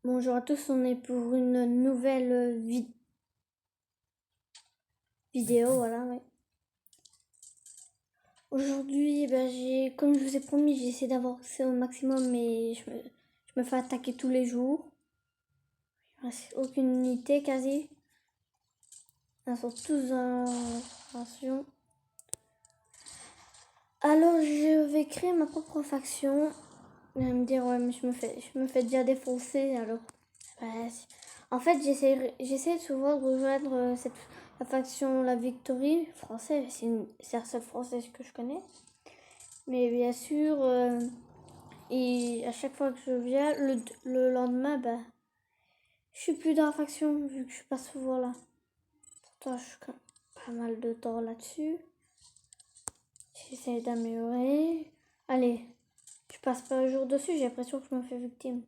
Bonjour à tous, on est pour une nouvelle vidéo, voilà, ouais. Aujourd'hui, comme je vous ai promis, j'ai essayé d'avancer au maximum, mais je me fais attaquer tous les jours. Il ne reste aucune unité quasi. Ils sont tous en faction. Alors je vais créer ma propre faction. Vous allez me dire, ouais, mais je me fais déjà défoncer, alors. En fait, j'essaie souvent de rejoindre la faction La Victory française. C'est la seule française que je connais. Mais bien sûr, et à chaque fois que je viens, le lendemain, je suis plus dans la faction vu que je suis pas souvent là. Pourtant, je suis quand même pas mal de temps là-dessus. J'essaie d'améliorer. Allez, je passe pas un jour dessus, j'ai l'impression que je me fais victime.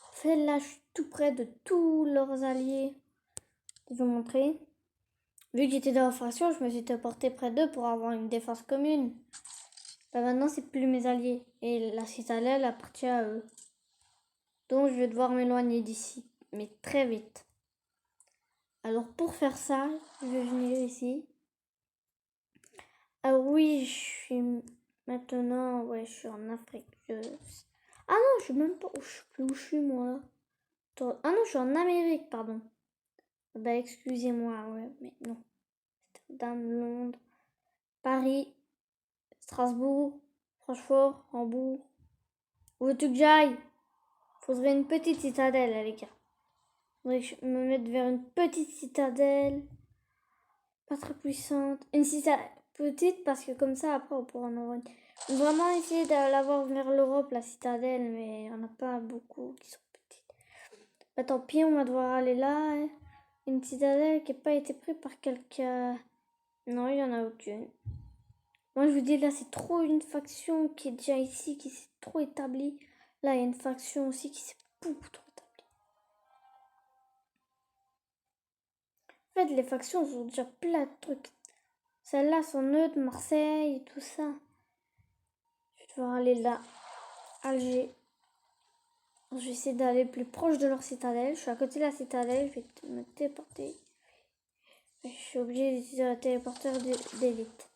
En fait, là, je suis tout près de tous leurs alliés. Je vais vous montrer. Vu que j'étais dans la faction, je me suis téléporté près d'eux pour avoir une défense commune. Maintenant, c'est plus mes alliés. Et la citadelle appartient à eux. Donc, je vais devoir m'éloigner d'ici. Mais très vite. Alors, pour faire ça, je vais venir ici. Ah oui, je suis maintenant... Ouais, je suis en Afrique. Ah non, je suis même pas... Je sais plus où je suis, moi, là. Ah non, je suis en Amérique, pardon. Bah, excusez-moi, ouais, mais non. Amsterdam, Londres, Paris, Strasbourg, Francfort, Hambourg. Où veux-tu que j'aille? Faudrait une petite citadelle, les gars. Faudrait que je me mette vers une petite citadelle. Pas très puissante. Une citadelle petite parce que comme ça, après, on pourra en avoir une. On va vraiment essayer de l'avoir vers l'Europe, la citadelle, mais il n'y en a pas beaucoup qui sont petites. Bah, tant pis, on va devoir aller là. Hein. Une citadelle qui n'a pas été prise par quelqu'un. Non, il n'y en a aucune. Moi, je vous dis, là, c'est trop une faction qui est déjà ici, qui s'est trop établie. Là, il y a une faction aussi qui s'est beaucoup trop établie. En fait, les factions ont déjà plein de trucs. Celles-là sont neutres, Marseille, tout ça. Je vais devoir aller là, Alger. Je vais essayer d'aller plus proche de leur citadelle. Je suis à côté de la citadelle, je vais me téléporter. Je suis obligée d'utiliser un téléporteur d'élite.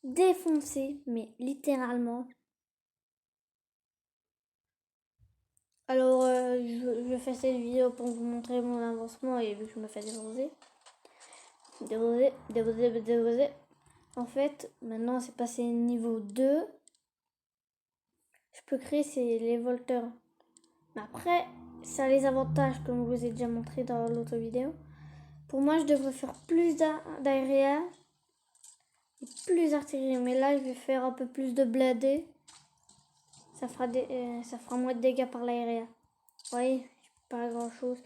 Défoncer, mais littéralement. Alors, je fais cette vidéo pour vous montrer mon avancement et vu que je me fais déposer. En fait, maintenant c'est passé niveau 2. Je peux créer les volteurs. Mais après, ça a les avantages comme je vous ai déjà montré dans l'autre vidéo. Pour moi, je devrais faire plus d'aérien et plus d'artillerie. Mais là, je vais faire un peu plus de blindés. Ça fera moins de dégâts par l'aérien. Vous voyez, pas grand chose.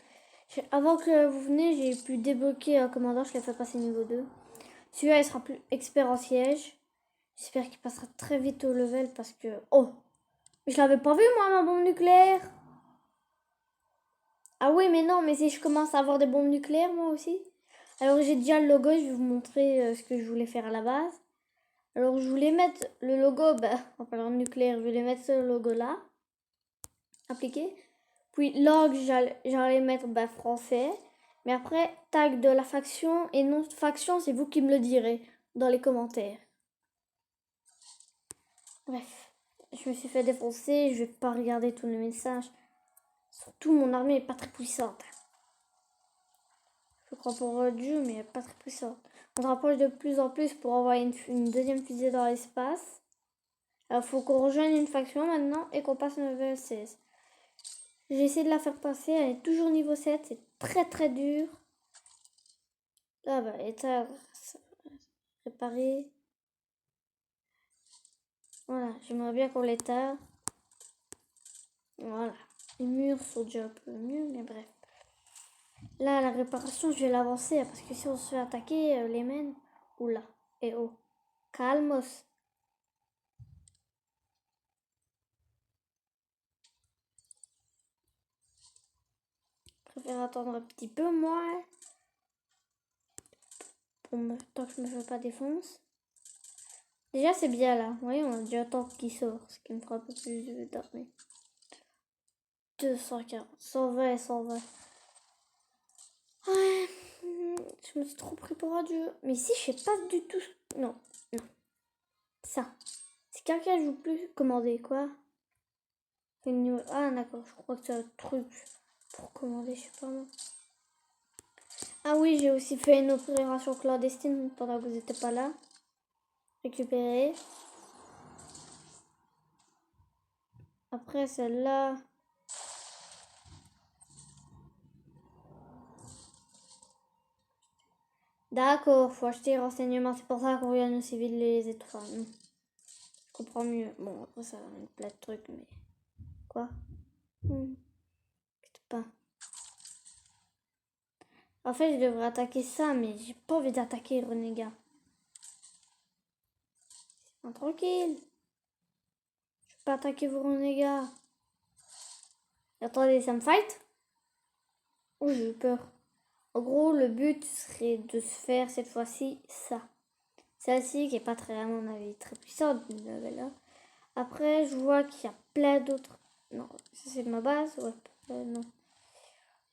Avant que vous venez, j'ai pu débloquer un commandant. Je l'ai fait passer niveau 2. Celui-là, il sera plus expert en siège. J'espère qu'il passera très vite au level parce que... Oh! Je l'avais pas vu, moi, ma bombe nucléaire! Ah oui, mais non, mais si je commence à avoir des bombes nucléaires, moi aussi. Alors, j'ai déjà le logo, je vais vous montrer ce que je voulais faire à la base. Alors, je voulais mettre le logo, en parlant de nucléaire, je voulais mettre ce logo-là. Appliqué. Puis, langue, j'allais mettre français. Mais après, tag de la faction et nom de faction, c'est vous qui me le direz dans les commentaires. Bref, je me suis fait défoncer, je vais pas regarder tous les messages. Surtout, mon armée est pas très puissante. Je crois pour Dieu, mais elle est pas très puissante. On se rapproche de plus en plus pour envoyer une deuxième fusée dans l'espace. Alors, faut qu'on rejoigne une faction maintenant et qu'on passe level 16. J'ai essayé de la faire passer, elle est toujours niveau 7, c'est très très dur. Là, état réparé. Voilà, j'aimerais bien qu'on l'éteint. Voilà, les murs sont déjà un peu mieux, mais bref. Là, la réparation, je vais l'avancer parce que si on se fait attaquer, les mènes. Oula, et oh, calmos. Je préfère attendre un petit peu, moi, tant que je me fais pas défoncer. Déjà, c'est bien là. Vous voyez, on a déjà un tank qui sort, ce qui me fera un peu plus d'armée. 240. 120, 120. Ouais. Je me suis trop pris pour un dieu. Mais ici, je sais pas du tout. Non, non. Ça. Si quelqu'un joue plus, commander quoi? Ah, d'accord. Je crois que c'est un truc pour commander, je sais pas moi. Ah oui, j'ai aussi fait une opération clandestine pendant que vous n'étiez pas là. Récupérer. Après, celle-là. D'accord, faut acheter les renseignements. C'est pour ça qu'on vient de civils les étoiles. Je comprends mieux. Bon, après, ça a plein de trucs, mais. Quoi? Pas. En fait, je devrais attaquer ça, mais j'ai pas envie d'attaquer le renégat. Tranquille. Je peux pas attaquer vos renégats. Attendez, ça me fight? Oh, j'ai eu peur. En gros, le but serait de se faire cette fois-ci ça. Celle-ci qui est pas très, à mon avis, très puissante, là. Après, je vois qu'il y a plein d'autres. Non, ça c'est ma base. Ouais, non.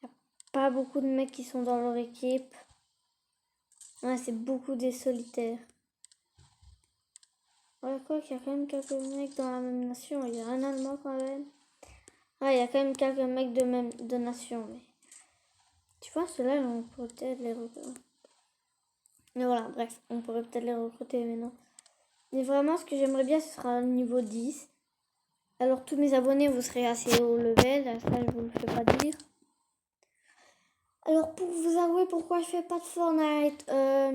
Il n'y a pas beaucoup de mecs qui sont dans leur équipe. Ouais, c'est beaucoup des solitaires. Ouais, quoi qu'il y a quand même quelques mecs dans la même nation. Il y a un Allemand quand même. Ouais, il y a quand même quelques mecs de nation. Mais... Tu vois, ceux-là, on pourrait peut-être les recruter. Mais voilà, bref, on pourrait peut-être les recruter, mais non. Mais vraiment, ce que j'aimerais bien, ce sera le niveau 10. Alors, tous mes abonnés, vous serez assez haut level. Ça, je vous le fais pas dire. Alors, pour vous avouer pourquoi je fais pas de Fortnite,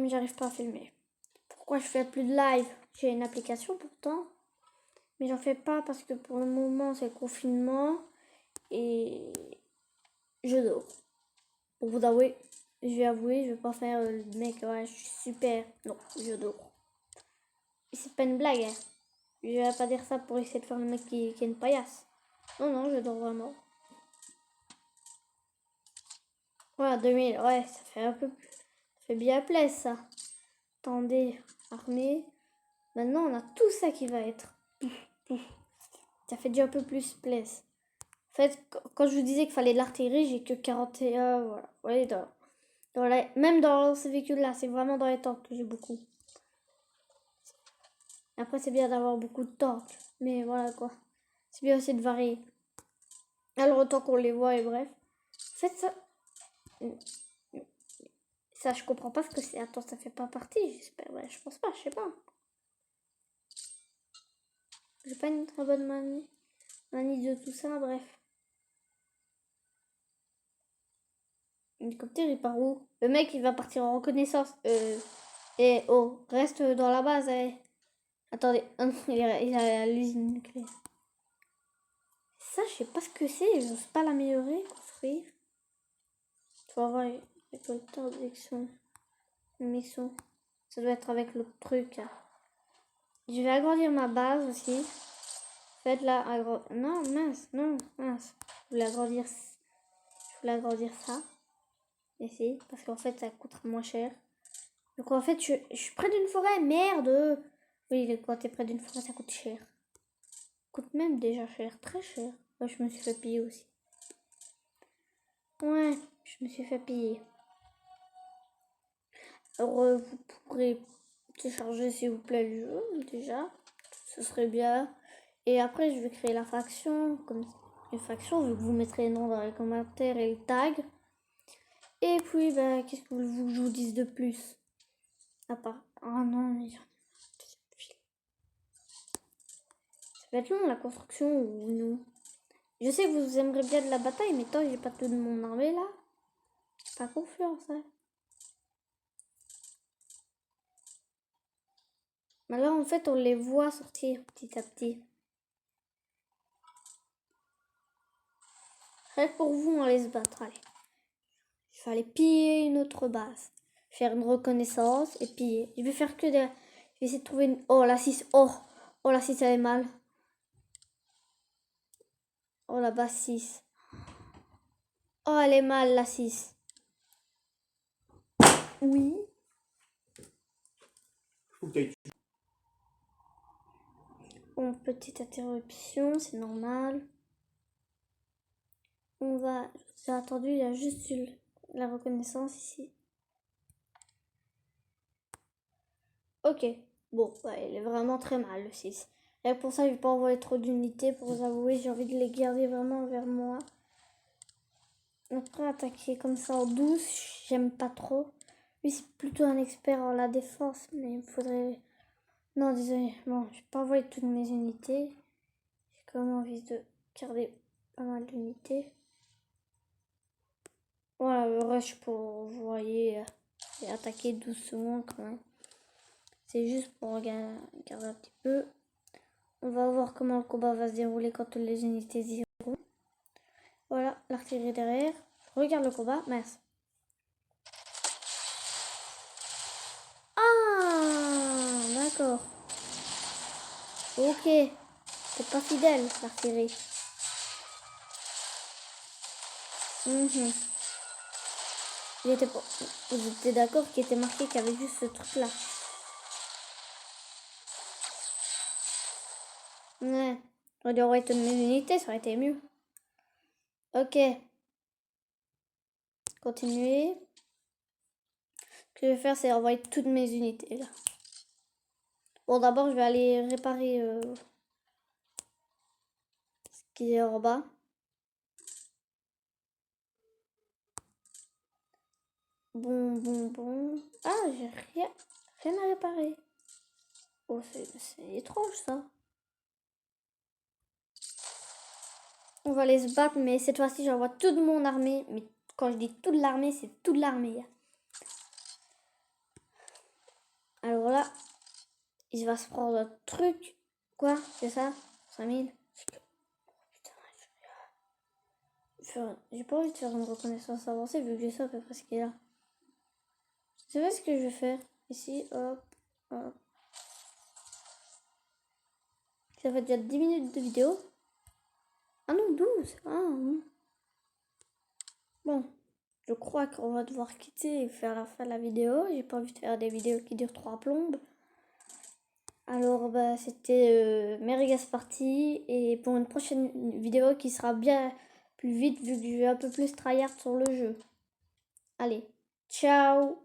j'arrive pas à filmer. Pourquoi je fais plus de live? J'ai une application pourtant. Mais j'en fais pas parce que pour le moment, c'est le confinement. Et je dors. Pour vous avouer, je vais pas faire le mec, ouais, je suis super. Non, je dors. Et c'est pas une blague, hein. Je vais pas dire ça pour essayer de faire le mec qui est une paillasse. Non, non, je dors vraiment. Voilà, 2000, ouais, ça fait un peu plus. Ça fait bien plaisir ça. Attendez, armée. Maintenant, on a tout ça qui va être. Ça fait déjà un peu plus plaisir. En fait, quand je vous disais qu'il fallait de l'artillerie, j'ai que 41, voilà. Ouais, même dans ces véhicules-là, c'est vraiment dans les tanks que j'ai beaucoup. Après, c'est bien d'avoir beaucoup de tanks. Mais voilà quoi. C'est bien aussi de varier. Alors, autant qu'on les voit et bref. En fait, ça... Ça, je comprends pas ce que c'est. Attends, ça fait pas partie, j'espère. Ouais, je pense pas, je sais pas. J'ai pas une très bonne manie de tout ça, bref. L'hélicoptère, il part où? Le mec, il va partir en reconnaissance. Et oh, reste dans la base, eh. Attendez, il a l'usine nucléaire. Ça, je sais pas ce que c'est, j'ose pas l'améliorer, construire. Tu vas voir, récolteur d'élection. Mission. Ça doit être avec l'autre truc. Hein. Je vais agrandir ma base aussi. Faites-la agrandir. Non, mince, non, mince. Je voulais agrandir ça. Ici, parce qu'en fait, ça coûtera moins cher. Donc en fait, je suis près d'une forêt, merde. Oui, quand t'es près d'une forêt, ça coûte cher. Ça coûte même déjà cher, très cher. Moi, je me suis fait piller aussi. Ouais, je me suis fait piller. Alors, vous pourrez télécharger, s'il vous plaît, le jeu, déjà. Ce serait bien. Et après, je vais créer la faction, comme une faction, vu que vous mettrez les noms dans les commentaires et les tags. Et puis, bah, qu'est-ce que vous voulez que je vous dise de plus? À part... Ah non, mais... Ça va être long, la construction, ou nous? Je sais que vous aimeriez bien de la bataille, mais tant que j'ai pas tout de mon armée, là, j'ai pas confiance, hein. Mais là, en fait, on les voit sortir petit à petit. Rien que pour vous, on allait se battre, allez. Il fallait piller une autre base. Faire une reconnaissance et piller. Je vais faire que des... Je vais essayer de trouver une... Oh, la 6. Oh, la 6, elle est mal. Oh, la base 6. Oh, elle est mal, la 6. Oui. Bon, petite interruption, c'est normal. On va... J'ai attendu, il y a juste eu la reconnaissance ici. Ok. Bon, ouais, il est vraiment très mal le 6. Et pour ça, je vais pas envoyer trop d'unités. Pour vous avouer, j'ai envie de les garder vraiment vers moi. Après, attaquer comme ça en douce, j'aime pas trop. Lui, c'est plutôt un expert en la défense, mais il faudrait... Non, désolé. Bon, je vais pas envoyer toutes mes unités. J'ai quand même envie de garder pas mal d'unités. Voilà, le rush pour, vous voyez, et attaquer doucement quand même. C'est juste pour regarder un petit peu. On va voir comment le combat va se dérouler quand les unités iront. Voilà, l'artillerie derrière. Je regarde le combat. Mince. Ah, d'accord. Ok. C'est pas fidèle, l'artillerie. Il était pas... Vous étiez d'accord qu'il était marqué qu'il y avait juste ce truc-là. Ouais. J'aurais dû envoyer toutes mes unités, ça aurait été mieux. Ok. Continuer. Ce que je vais faire, c'est envoyer toutes mes unités là. Bon, d'abord, je vais aller réparer ce qui est en bas. Bon. Ah, j'ai rien à réparer. Oh, c'est étrange ça. On va aller se battre, mais cette fois-ci, j'envoie toute mon armée. Mais quand je dis toute l'armée, c'est toute l'armée. Alors là, il va se prendre un truc. Quoi? C'est ça? 5000? Putain, j'ai pas envie de faire une reconnaissance avancée vu que je sais à peu près ce qu'il y a là. Vous savez ce que je vais faire? Ici, hop. Ça fait déjà 10 minutes de vidéo. Ah non, 12. Ah non. Bon, je crois qu'on va devoir quitter et faire la fin de la vidéo. J'ai pas envie de faire des vidéos qui durent 3 plombes. Alors, bah, c'était Mergas Party. Et pour une prochaine vidéo qui sera bien plus vite vu que je vais un peu plus tryhard sur le jeu. Allez, ciao!